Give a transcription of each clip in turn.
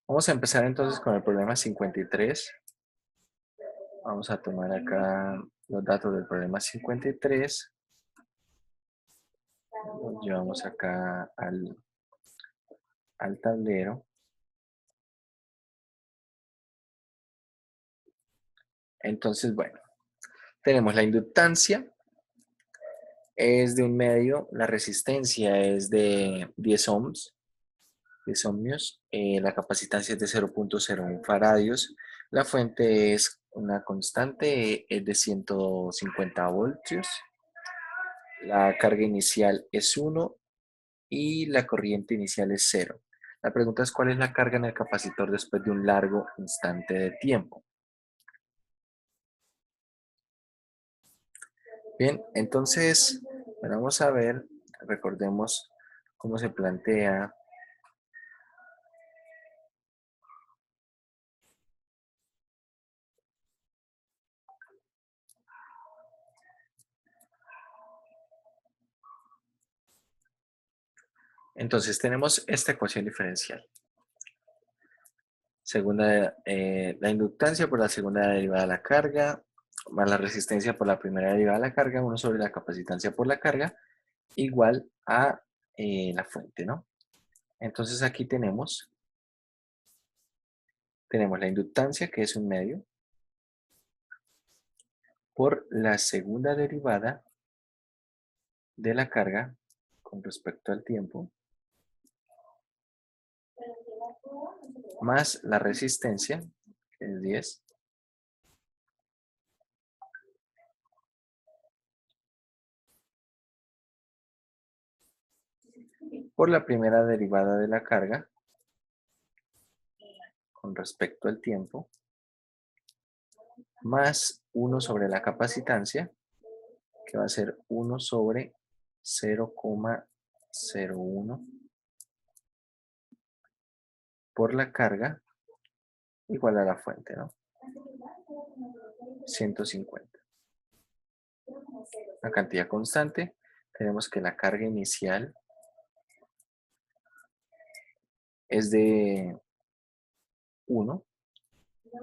Vamos a empezar entonces con el problema 53. Vamos a tomar acá los datos del problema 53. Los llevamos acá al tablero. Entonces, bueno, tenemos la inductancia, es de un medio, la resistencia es de 10 ohms, 10 ohmios, la capacitancia es de 0.01 faradios, la fuente es una constante, es de 150 voltios, la carga inicial es 1 y la corriente inicial es 0. La pregunta es cuál es la carga en el capacitor después de un largo instante de tiempo. Bien, entonces, bueno, vamos a ver, recordemos cómo se plantea. Entonces, tenemos esta ecuación diferencial. Segunda, la inductancia por la segunda derivada de la carga, más la resistencia por la primera derivada de la carga, 1 sobre la capacitancia por la carga, igual a la fuente, ¿no? Entonces aquí tenemos la inductancia, que es un medio, por la segunda derivada de la carga con respecto al tiempo, más la resistencia, que es 10, por la primera derivada de la carga con respecto al tiempo, más 1 sobre la capacitancia, que va a ser 1 sobre 0,01 por la carga, igual a la fuente, ¿no? 150. La cantidad constante, tenemos que la carga inicial es de 1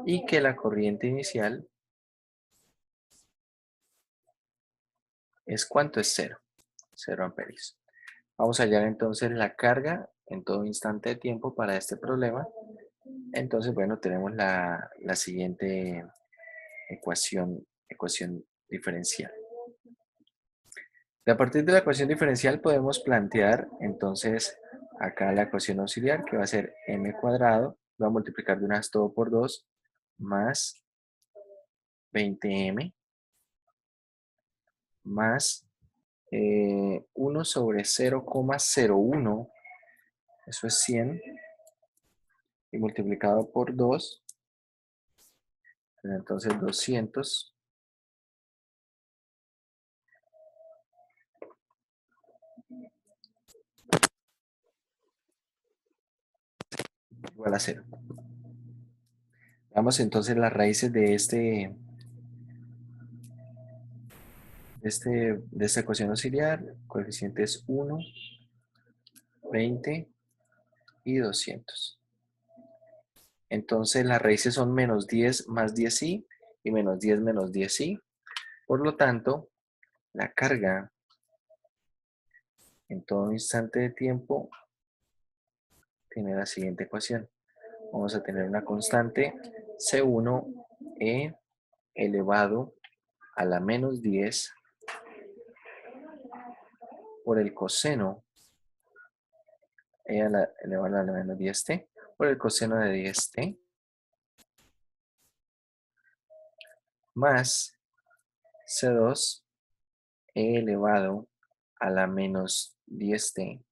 y que la corriente inicial es ¿cuánto? Es 0, 0 amperios. Vamos a hallar entonces la carga en todo instante de tiempo para este problema. Entonces, bueno, tenemos la siguiente ecuación diferencial. A partir de la ecuación diferencial podemos plantear entonces acá la ecuación auxiliar, que va a ser m cuadrado, va a multiplicar de una vez todo por 2, más 20m, más 1 sobre 0,01, eso es 100, y multiplicado por 2, entonces 200 igual a 0. Veamos entonces las raíces de de esta ecuación auxiliar. Coeficiente es 1, 20 y 200. Entonces las raíces son menos 10 más 10i y menos 10 menos 10i. Por lo tanto, la carga en todo instante de tiempo tiene la siguiente ecuación. Vamos a tener una constante C1e elevado a la menos 10 por el coseno elevado a la menos 10t por el coseno de 10t más C2 elevado a la menos 10t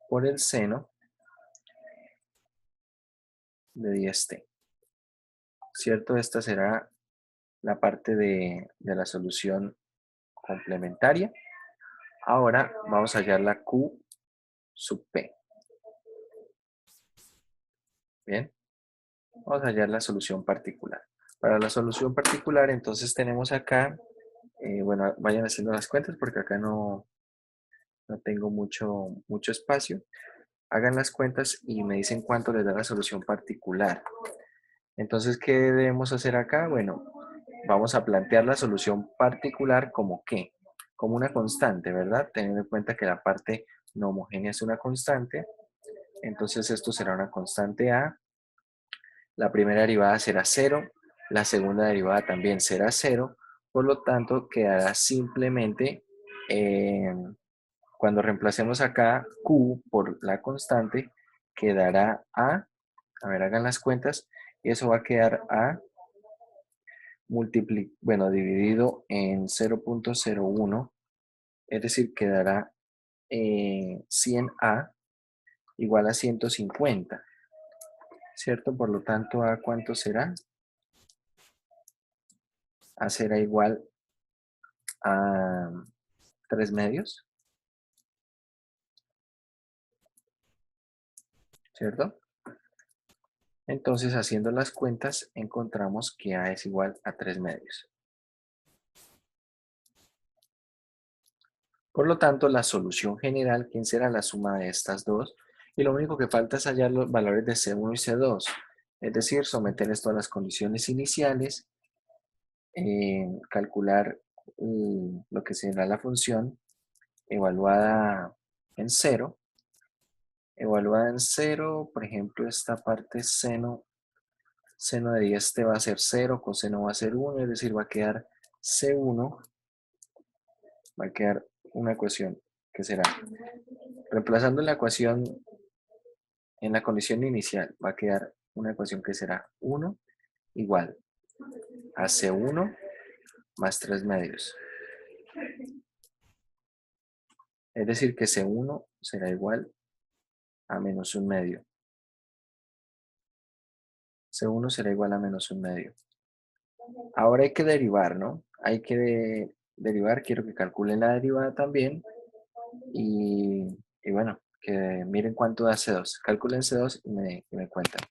por el seno de 10t. ¿Cierto? Esta será la parte de la solución complementaria. Ahora vamos a hallar la Q sub P. Bien, vamos a hallar la solución particular. Para la solución particular, entonces tenemos acá, bueno, vayan haciendo las cuentas porque acá no tengo mucho espacio. hagan las cuentas y me dicen cuánto les da la solución particular. Entonces, ¿qué debemos hacer acá? Bueno, vamos a plantear la solución particular como qué, como una constante, ¿verdad? Teniendo en cuenta que la parte no homogénea es una constante, entonces esto será una constante A. La primera derivada será cero, la segunda derivada también será cero, por lo tanto quedará simplemente, cuando reemplacemos acá Q por la constante, quedará A ver, hagan las cuentas, y eso va a quedar A dividido en 0,01, es decir, quedará 100A igual a 150, ¿cierto? Por lo tanto, ¿A cuánto será? A será igual a 3 medios, ¿cierto? Entonces, haciendo las cuentas, encontramos que A es igual a 3 medios. Por lo tanto, la solución general, ¿quién será la suma de estas dos? Y lo único que falta es hallar los valores de C1 y C2, es decir, someter esto a las condiciones iniciales, calcular lo que será la función evaluada en cero. Evaluada en cero, por ejemplo, esta parte seno de 10 te va a ser 0, coseno va a ser 1, es decir, va a quedar C1, va a quedar una ecuación que será, reemplazando la ecuación en la condición inicial, va a quedar una ecuación que será 1 igual a C1 más 3 medios. Es decir, que C1 será igual a menos un medio. C1 será igual a menos un medio. Ahora hay que derivar, ¿no? Hay que derivar, quiero que calculen la derivada también. Y bueno, que miren cuánto da C2. Calculen C2 y me cuentan.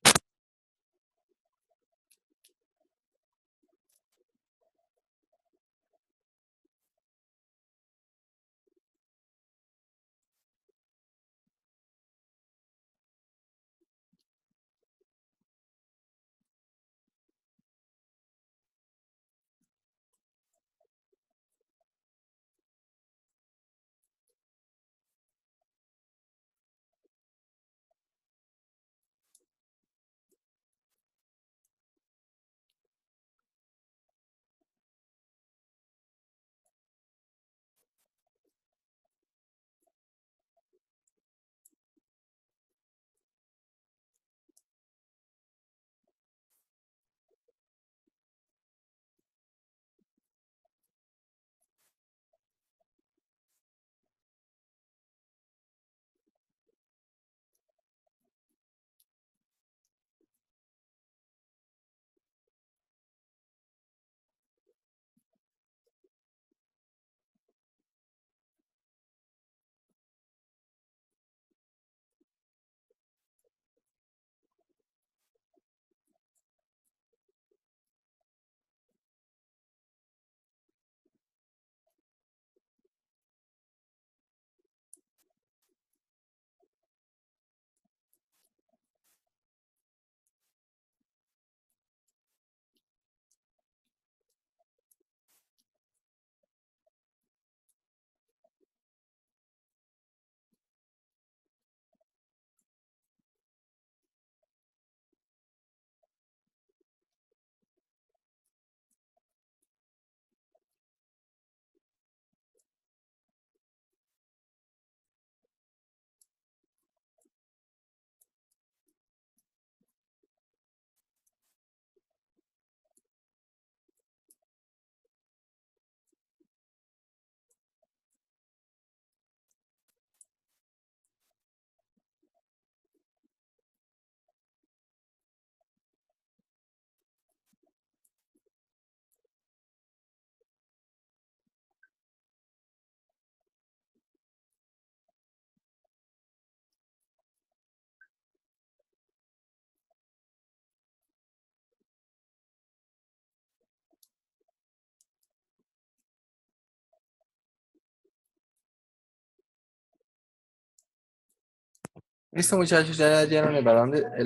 ¿Listo, muchachos? ¿Ya hallaron el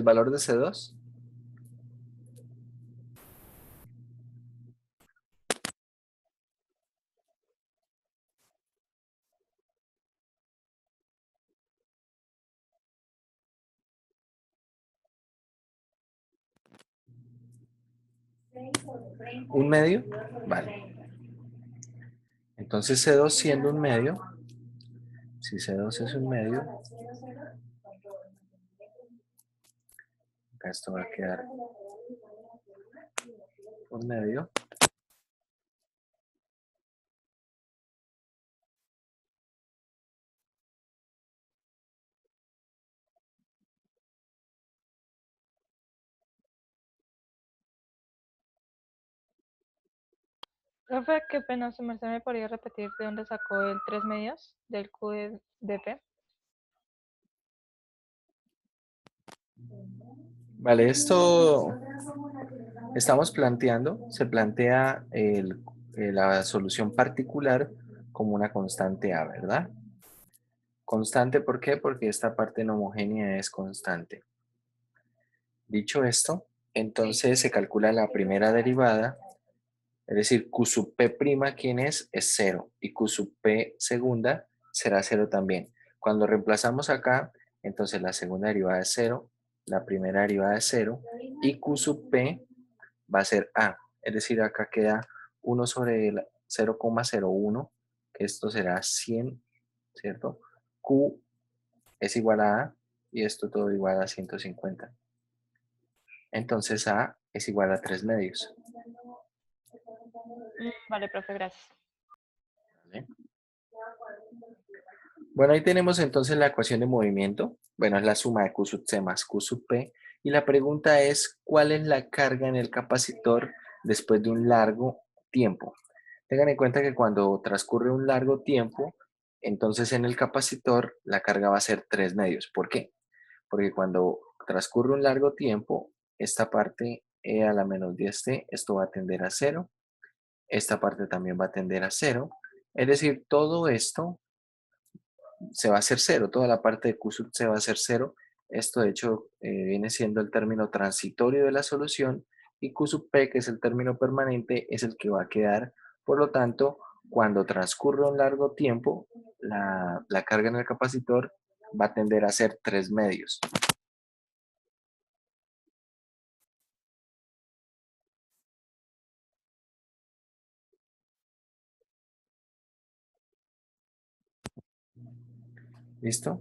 valor de C2? ¿Un medio? Vale. Entonces C2 siendo un medio, si C2 es un medio, acá esto va a quedar un medio. Profe, qué pena, su merced me podría repetir de dónde sacó el 3 medios del QDP. Vale, esto estamos planteando, se plantea la solución particular como una constante A, ¿verdad? Constante, ¿por qué? Porque esta parte no homogénea es constante. Dicho esto, entonces se calcula la primera derivada, es decir, Q sub P', ¿quién es? Es 0. Y Q sub P segunda será 0 también. Cuando reemplazamos acá, entonces la segunda derivada es 0, la primera derivada es 0, y Q sub P va a ser A. Es decir, acá queda 1 sobre el 0,01, que esto será 100, ¿cierto? Q es igual a A, y esto todo igual a 150. Entonces A es igual a 3 medios. Vale, profe, gracias. ¿Vale? Bueno, ahí tenemos entonces la ecuación de movimiento. Bueno, es la suma de Q sub C más Q sub P. Y la pregunta es, ¿cuál es la carga en el capacitor después de un largo tiempo? Tengan en cuenta que cuando transcurre un largo tiempo, entonces en el capacitor la carga va a ser 3 medios. ¿Por qué? Porque cuando transcurre un largo tiempo, esta parte E a la menos 10t, esto va a tender a 0. Esta parte también va a tender a 0. Es decir, todo esto se va a hacer 0, toda la parte de Q sub C va a ser 0. Esto de hecho viene siendo el término transitorio de la solución y Q sub P, que es el término permanente, es el que va a quedar. Por lo tanto, cuando transcurra un largo tiempo, la carga en el capacitor va a tender a ser 3 medios. ¿Listo?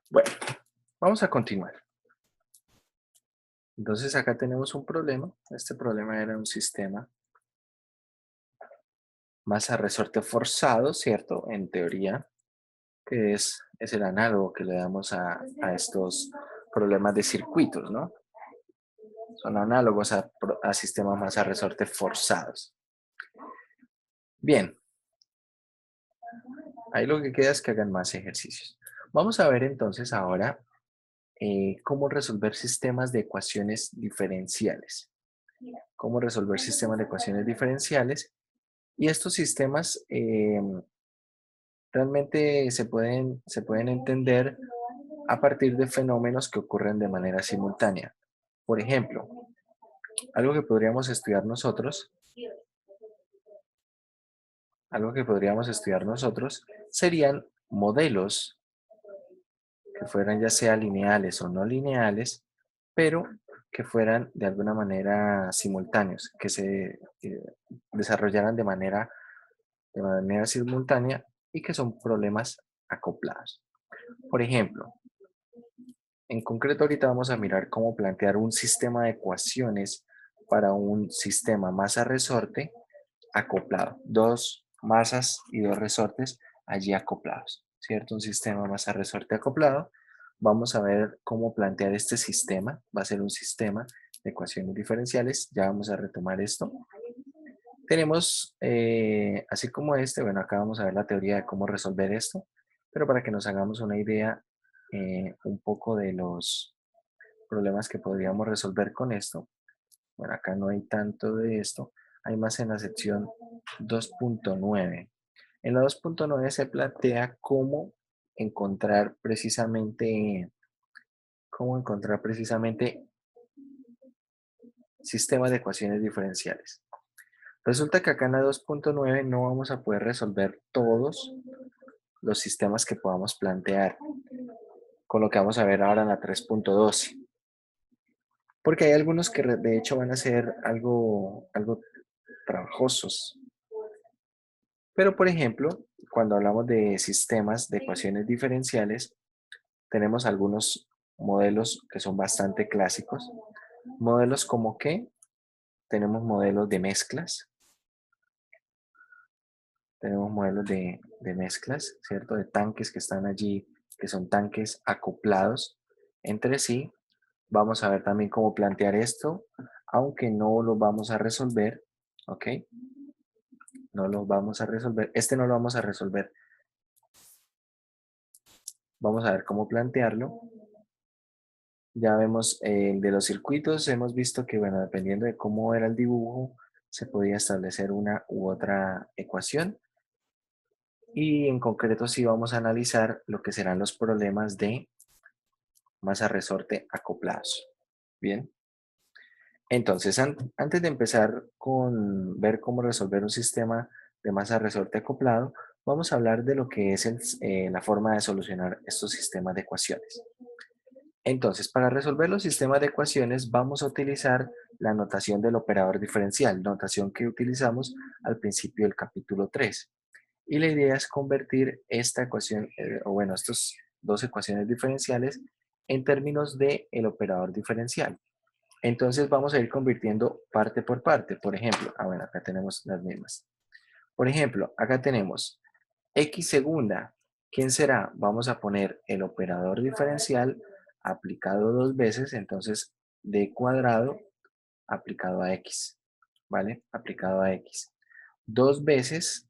Bueno, vamos a continuar. Entonces acá tenemos un problema. Este problema era un sistema masa resorte forzado, ¿cierto? En teoría, que es el análogo que le damos a estos problemas de circuitos, ¿no? Son análogos a sistemas masa resorte forzados. Bien, ahí lo que queda es que hagan más ejercicios. Vamos a ver entonces ahora cómo resolver sistemas de ecuaciones diferenciales. Cómo resolver sistemas de ecuaciones diferenciales. Y estos sistemas realmente se pueden entender a partir de fenómenos que ocurren de manera simultánea. Por ejemplo, algo que podríamos estudiar nosotros, algo que podríamos estudiar nosotros serían modelos que fueran ya sea lineales o no lineales, pero que fueran de alguna manera simultáneos, que se desarrollaran de manera simultánea y que son problemas acoplados. Por ejemplo, en concreto ahorita vamos a mirar cómo plantear un sistema de ecuaciones para un sistema masa-resorte acoplado. Dos masas y dos resortes allí acoplados, ¿cierto? Un sistema masa-resorte acoplado. Vamos a ver cómo plantear este sistema. Va a ser un sistema de ecuaciones diferenciales. Ya vamos a retomar esto. Tenemos, así como este, bueno, acá vamos a ver la teoría de cómo resolver esto, pero para que nos hagamos una idea un poco de los problemas que podríamos resolver con esto. Bueno, acá no hay tanto de esto, hay más en la sección 2.9. En la 2.9 se plantea cómo encontrar precisamente sistemas de ecuaciones diferenciales. Resulta que acá en la 2.9 no vamos a poder resolver todos los sistemas que podamos plantear, con lo que vamos a ver ahora en la 3.12. Porque hay algunos que de hecho van a ser algo trabajosos. Pero, por ejemplo, cuando hablamos de sistemas de ecuaciones diferenciales, tenemos algunos modelos que son bastante clásicos. Modelos como que tenemos modelos de mezclas, tenemos modelos de mezclas, ¿cierto? De tanques que están allí, que son tanques acoplados entre sí. Vamos a ver también cómo plantear esto, aunque no lo vamos a resolver, ¿ok? No lo vamos a resolver. Este no lo vamos a resolver. Vamos a ver cómo plantearlo. Ya vemos el de los circuitos, hemos visto que, bueno, dependiendo de cómo era el dibujo, se podía establecer una u otra ecuación. Y en concreto sí vamos a analizar lo que serán los problemas de masa resorte acoplados. Bien. Entonces, antes de empezar con ver cómo resolver un sistema de masa resorte acoplado, vamos a hablar de lo que es la forma de solucionar estos sistemas de ecuaciones. Entonces, para resolver los sistemas de ecuaciones vamos a utilizar la notación del operador diferencial, notación que utilizamos al principio del capítulo 3. Y la idea es convertir esta ecuación, o bueno, estas dos ecuaciones diferenciales en términos de el operador diferencial. Entonces vamos a ir convirtiendo parte por parte. Por ejemplo, bueno, acá tenemos las mismas. Por ejemplo, acá tenemos x segunda. ¿Quién será? Vamos a poner el operador diferencial aplicado dos veces, entonces d cuadrado aplicado a x, ¿vale? Aplicado a x. Dos veces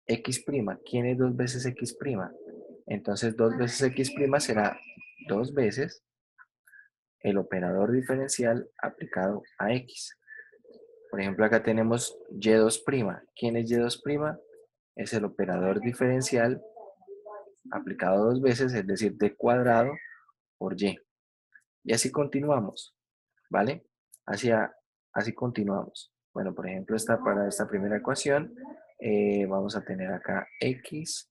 x'. ¿Quién es dos veces x'? Entonces dos veces x' será dos veces el operador diferencial aplicado a x. Por ejemplo, acá tenemos y2'. ¿Quién es y2'? Es el operador diferencial aplicado dos veces, es decir, d cuadrado por y. Y así continuamos, ¿vale? Así continuamos. Bueno, por ejemplo, para esta primera ecuación, vamos a tener acá x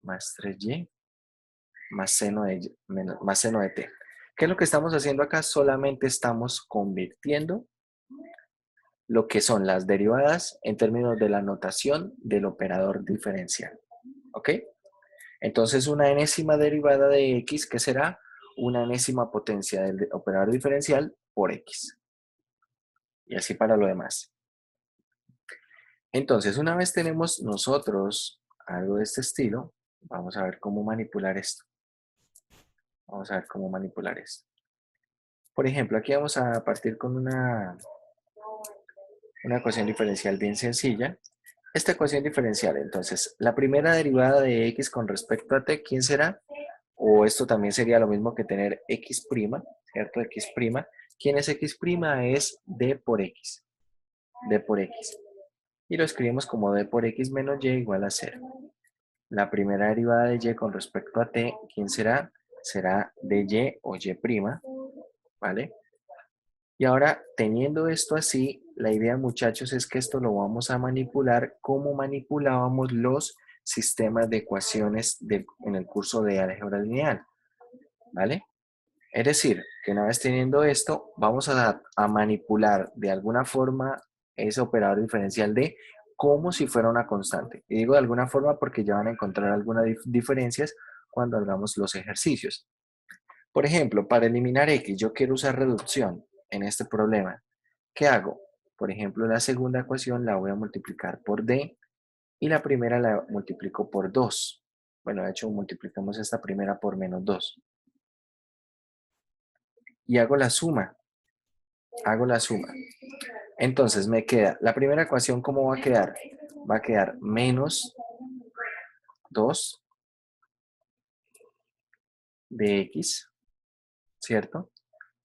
más 3y más más seno de t. ¿Qué es lo que estamos haciendo acá? Solamente estamos convirtiendo lo que son las derivadas en términos de la notación del operador diferencial. ¿Ok? Entonces, una enésima derivada de x, ¿qué será? Una enésima potencia del operador diferencial por x. Y así para lo demás. Entonces, una vez tenemos nosotros algo de este estilo, vamos a ver cómo manipular esto. Vamos a ver cómo manipular esto. Por ejemplo, aquí vamos a partir con una ecuación diferencial bien sencilla. Esta ecuación diferencial, entonces, la primera derivada de x con respecto a t, ¿quién será? O esto también sería lo mismo que tener x', ¿cierto? X'. ¿Quién es x'? Es d por x. D por x. Y lo escribimos como d por x menos y igual a 0. La primera derivada de y con respecto a t, ¿quién será? Será dy o y', ¿vale? Y ahora, teniendo esto así, la idea, muchachos, es que esto lo vamos a manipular como manipulábamos los sistemas de ecuaciones en el curso de álgebra lineal, ¿vale? Es decir, que una vez teniendo esto, vamos a manipular de alguna forma ese operador diferencial de como si fuera una constante. Y digo de alguna forma porque ya van a encontrar algunas diferencias cuando hagamos los ejercicios. Por ejemplo, para eliminar x, yo quiero usar reducción en este problema. ¿Qué hago? Por ejemplo, la segunda ecuación la voy a multiplicar por d y la primera la multiplico por 2. Bueno, de hecho, multiplicamos esta primera por menos 2. Y hago la suma. Hago la suma. Entonces me queda, la primera ecuación, ¿cómo va a quedar? Va a quedar menos 2 de x, ¿cierto?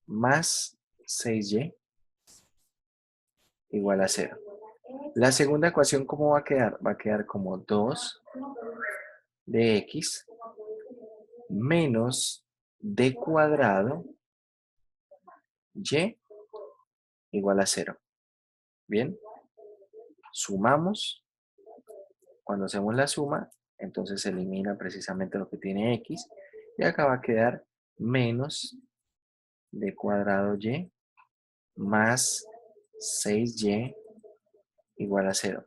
Más 6y igual a 0. La segunda ecuación, ¿cómo va a quedar? Va a quedar como 2 de x menos d cuadrado y igual a 0. Bien, sumamos. Cuando hacemos la suma, entonces se elimina precisamente lo que tiene x y acá va a quedar menos d cuadrado y más 6y igual a 0.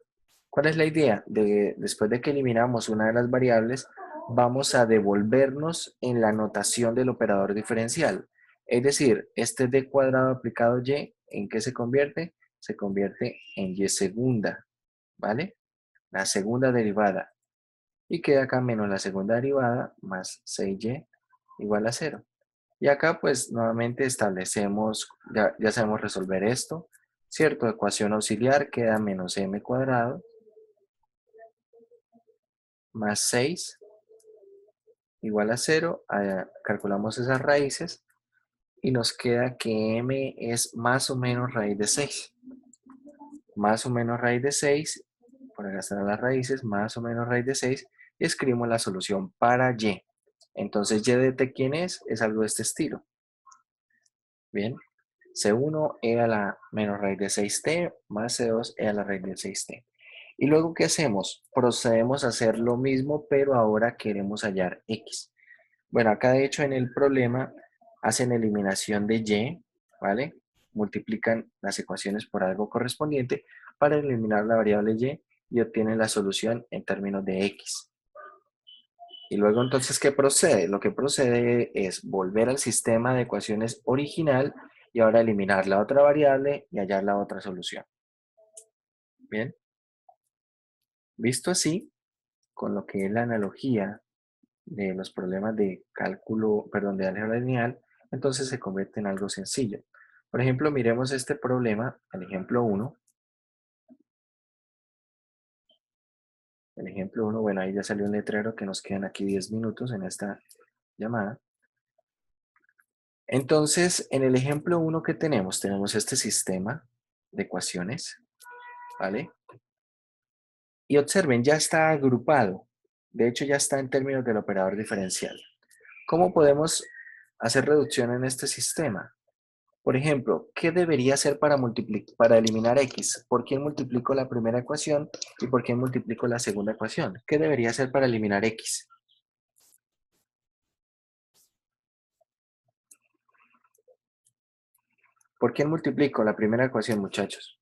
¿Cuál es la idea? Después de que eliminamos una de las variables, vamos a devolvernos en la notación del operador diferencial. Es decir, este d cuadrado aplicado y, ¿en qué se convierte? Se convierte en y segunda, ¿vale? La segunda derivada. Y queda acá menos la segunda derivada más 6y igual a 0. Y acá pues nuevamente establecemos, ya sabemos resolver esto, ¿cierto? Ecuación auxiliar queda menos m cuadrado más 6 igual a 0. Calculamos esas raíces y nos queda que m es más o menos raíz de 6. Más o menos raíz de 6, por acá están las raíces, más o menos raíz de 6, y escribimos la solución para y. Entonces y de t, ¿quién es? Es algo de este estilo. Bien. C1 e a la menos raíz de 6t más C2 e a la raíz de 6t. Y luego, ¿qué hacemos? Procedemos a hacer lo mismo, pero ahora queremos hallar x. Bueno, acá de hecho en el problema hacen eliminación de y, ¿vale? Multiplican las ecuaciones por algo correspondiente para eliminar la variable y obtienen la solución en términos de x. Y luego entonces, ¿qué procede? Lo que procede es volver al sistema de ecuaciones original y ahora eliminar la otra variable y hallar la otra solución. Bien. Visto así, con lo que es la analogía de los problemas de cálculo, perdón, de álgebra lineal, entonces se convierte en algo sencillo. Por ejemplo, miremos este problema, el ejemplo 1. El ejemplo 1, bueno, ahí ya salió un letrero que nos quedan aquí 10 minutos en esta llamada. Entonces, en el ejemplo 1 que tenemos, este sistema de ecuaciones, ¿vale? Y observen, ya está agrupado. De hecho, ya está en términos del operador diferencial. ¿Cómo podemos hacer reducción en este sistema? Por ejemplo, ¿qué debería hacer para eliminar x? ¿Por quién multiplico la primera ecuación y por quién multiplico la segunda ecuación? ¿Qué debería hacer para eliminar x? ¿Por quién multiplico la primera ecuación, muchachos?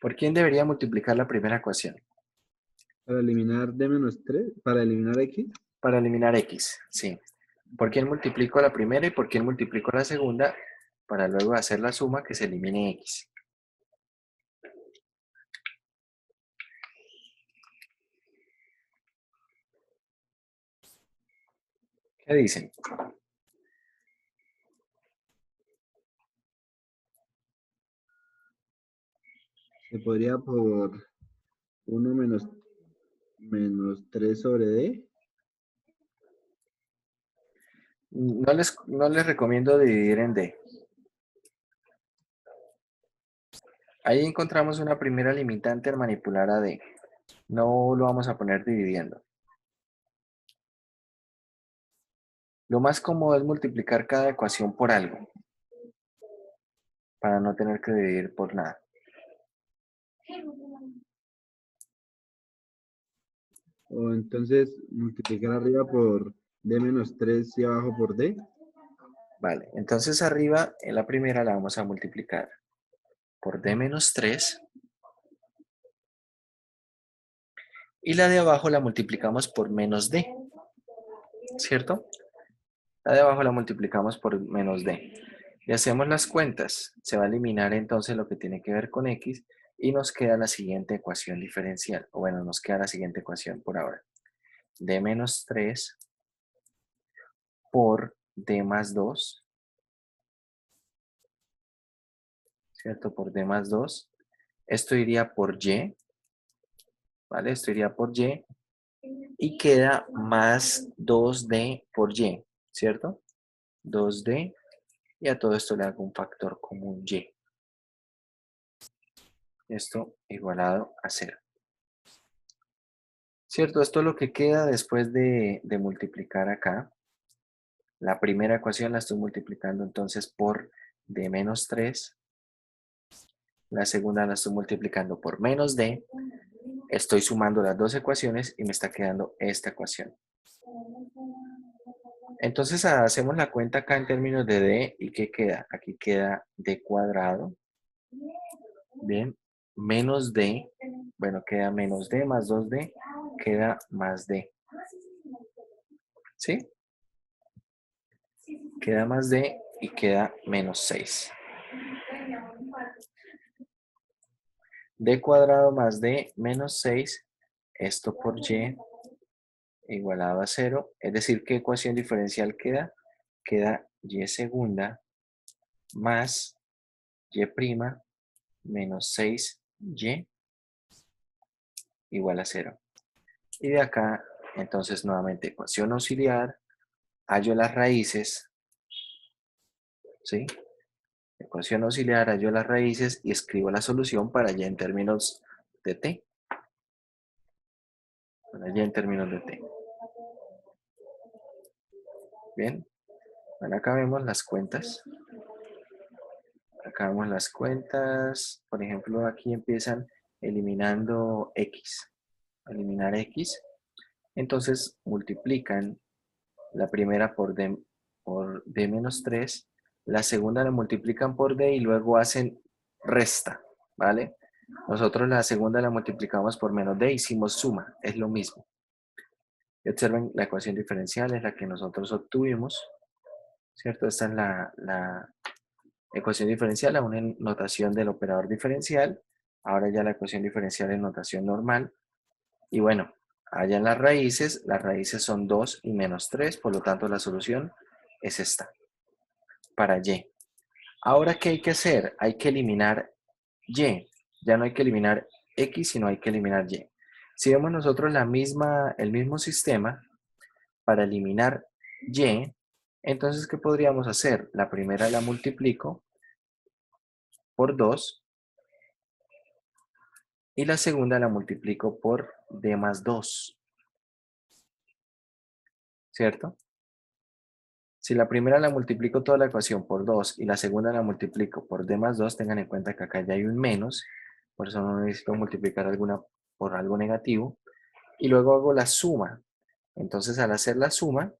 ¿Por quién debería multiplicar la primera ecuación? Para eliminar d menos 3, para eliminar x. Para eliminar x, sí. ¿Por quién multiplico la primera y por quién multiplico la segunda? Para luego hacer la suma que se elimine x. ¿Qué dicen? Se podría por 1 menos 3 sobre d. No les recomiendo dividir en d. Ahí encontramos una primera limitante al manipular a d. No lo vamos a poner dividiendo. Lo más cómodo es multiplicar cada ecuación por algo, para no tener que dividir por nada. O entonces multiplicar arriba por d menos 3 y abajo por d. Vale, entonces arriba en la primera la vamos a multiplicar por d menos 3 y la de abajo la multiplicamos por menos d, ¿cierto? La de abajo la multiplicamos por menos d. Y hacemos las cuentas. Se va a eliminar entonces lo que tiene que ver con x y nos queda la siguiente ecuación diferencial. O bueno, nos queda la siguiente ecuación por ahora. D menos 3 por D más 2, ¿cierto? Por D más 2. Esto iría por Y, ¿vale? Esto iría por Y y queda más 2D por Y, ¿cierto? 2D y a todo esto le hago un factor común Y. Esto igualado a 0. ¿Cierto? Esto es lo que queda después de multiplicar acá. La primera ecuación la estoy multiplicando entonces por D menos 3. La segunda la estoy multiplicando por menos D. Estoy sumando las dos ecuaciones y me está quedando esta ecuación. Entonces hacemos la cuenta acá en términos de D y ¿qué queda? Aquí queda D cuadrado. Bien, menos D. Bueno, queda menos D más 2D. Queda más D. ¿Sí? Queda más D y queda menos 6. D cuadrado más D menos 6. Esto por Y igualado a 0. Es decir, ¿qué ecuación diferencial queda? Queda Y segunda más Y prima menos 6Y igual a 0. Y de acá, entonces, nuevamente, ecuación auxiliar, hallo las raíces, ¿sí? Ecuación auxiliar, hallo las raíces y escribo la solución para y en términos de t. Para y en términos de t. Bien. Bueno, acá vemos las cuentas. Acá vemos las cuentas. Por ejemplo, aquí empiezan eliminando x. Eliminar x. Entonces multiplican la primera por d menos 3, la segunda la multiplican por d y luego hacen resta, ¿vale? Nosotros la segunda la multiplicamos por menos d, hicimos suma, es lo mismo. Y observen, la ecuación diferencial es la que nosotros obtuvimos, ¿cierto? Esta es la ecuación diferencial, aún en notación del operador diferencial. Ahora ya la ecuación diferencial en notación normal. Y bueno, allá en las raíces son 2 y menos 3, por lo tanto la solución es esta, para y. Ahora, ¿qué hay que hacer? Hay que eliminar y. Ya no hay que eliminar x, sino hay que eliminar y. Si vemos nosotros el mismo sistema, para eliminar y, entonces, ¿qué podríamos hacer? La primera la multiplico por 2 y la segunda la multiplico por d más 2, ¿cierto? Si la primera la multiplico toda la ecuación por 2 y la segunda la multiplico por d más 2, tengan en cuenta que acá ya hay un menos, por eso no necesito multiplicar alguna por algo negativo. Y luego hago la suma. Entonces al hacer la suma,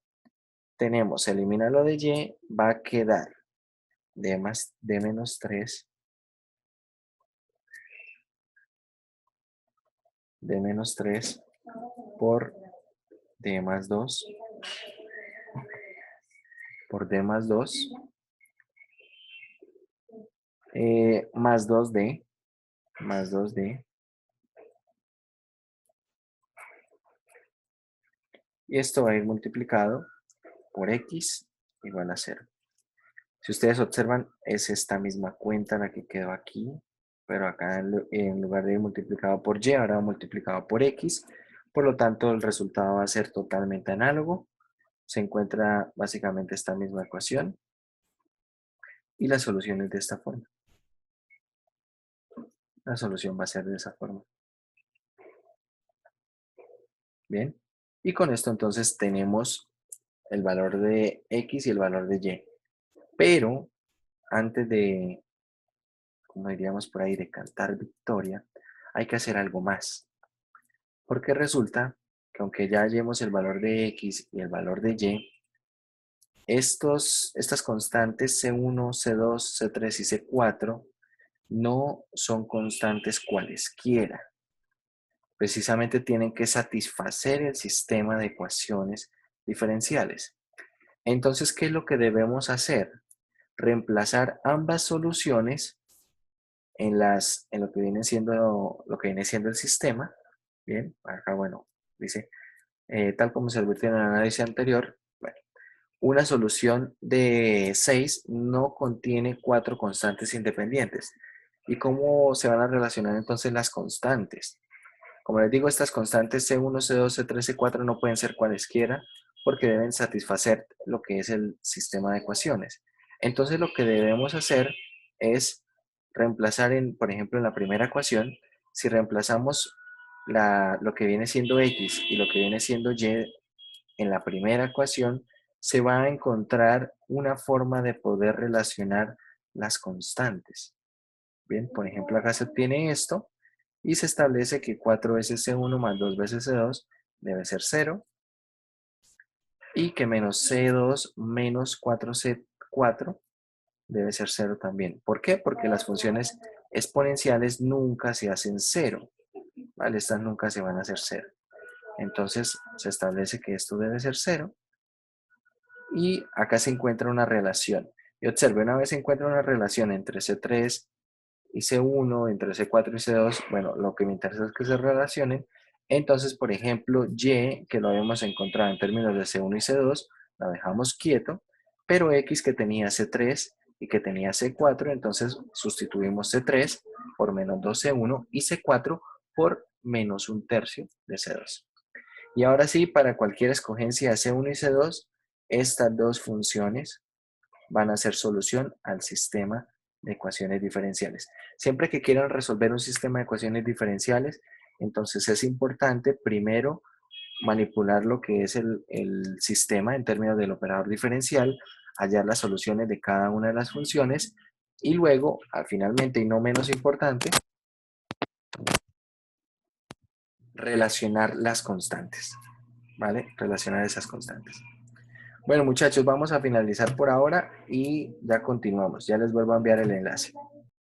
tenemos, elimina lo de y, va a quedar d menos 3, d menos 3 por d más 2, por d más 2, más 2d, más 2d. Y esto va a ir multiplicado por x igual a 0. Si ustedes observan, es esta misma cuenta la que quedó aquí, pero acá en lugar de ir multiplicado por y, ahora multiplicado por x. Por lo tanto, el resultado va a ser totalmente análogo. Se encuentra básicamente esta misma ecuación y la solución es de esta forma. La solución va a ser de esa forma. Bien. Y con esto entonces tenemos el valor de x y el valor de y. Pero antes de, como diríamos por ahí, de cantar victoria, hay que hacer algo más. Porque resulta que aunque ya hallemos el valor de x y el valor de y, estas constantes C1, C2, C3 y C4 no son constantes cualesquiera. Precisamente tienen que satisfacer el sistema de ecuaciones diferenciales. Entonces, ¿qué es lo que debemos hacer? Reemplazar ambas soluciones en lo que viene siendo el sistema. Bien, acá, bueno, dice, tal como se advirtió en el análisis anterior, bueno, una solución de 6 no contiene 4 constantes independientes. ¿Y cómo se van a relacionar entonces las constantes? Como les digo, estas constantes C1, C2, C3, C4 no pueden ser cualesquiera porque deben satisfacer lo que es el sistema de ecuaciones. Entonces lo que debemos hacer es reemplazar, por ejemplo, en la primera ecuación, si reemplazamos lo que viene siendo X y lo que viene siendo Y en la primera ecuación, se va a encontrar una forma de poder relacionar las constantes. Bien, por ejemplo, acá se obtiene esto y se establece que 4 veces C1 más 2 veces C2 debe ser 0 y que menos C2 menos 4C4 debe ser 0 también. ¿Por qué? Porque las funciones exponenciales nunca se hacen 0, ¿vale? Estas nunca se van a hacer 0. Entonces se establece que esto debe ser 0 y acá se encuentra una relación. Y observe, una vez se encuentra una relación entre C3 y C1, entre C4 y C2, bueno, lo que me interesa es que se relacionen. Entonces, por ejemplo, Y, que lo habíamos encontrado en términos de C1 y C2, la dejamos quieto, pero X que tenía C3 y que tenía C4, entonces sustituimos C3 por menos 2C1 y C4 por menos 1/3 de C2. Y ahora sí, para cualquier escogencia de C1 y C2, estas dos funciones van a ser solución al sistema de ecuaciones diferenciales. Siempre que quieran resolver un sistema de ecuaciones diferenciales, entonces es importante primero manipular lo que es el sistema en términos del operador diferencial, hallar las soluciones de cada una de las funciones y luego, finalmente y no menos importante, relacionar las constantes, ¿vale? Relacionar esas constantes. Bueno, muchachos, vamos a finalizar por ahora y ya continuamos. Ya les vuelvo a enviar el enlace.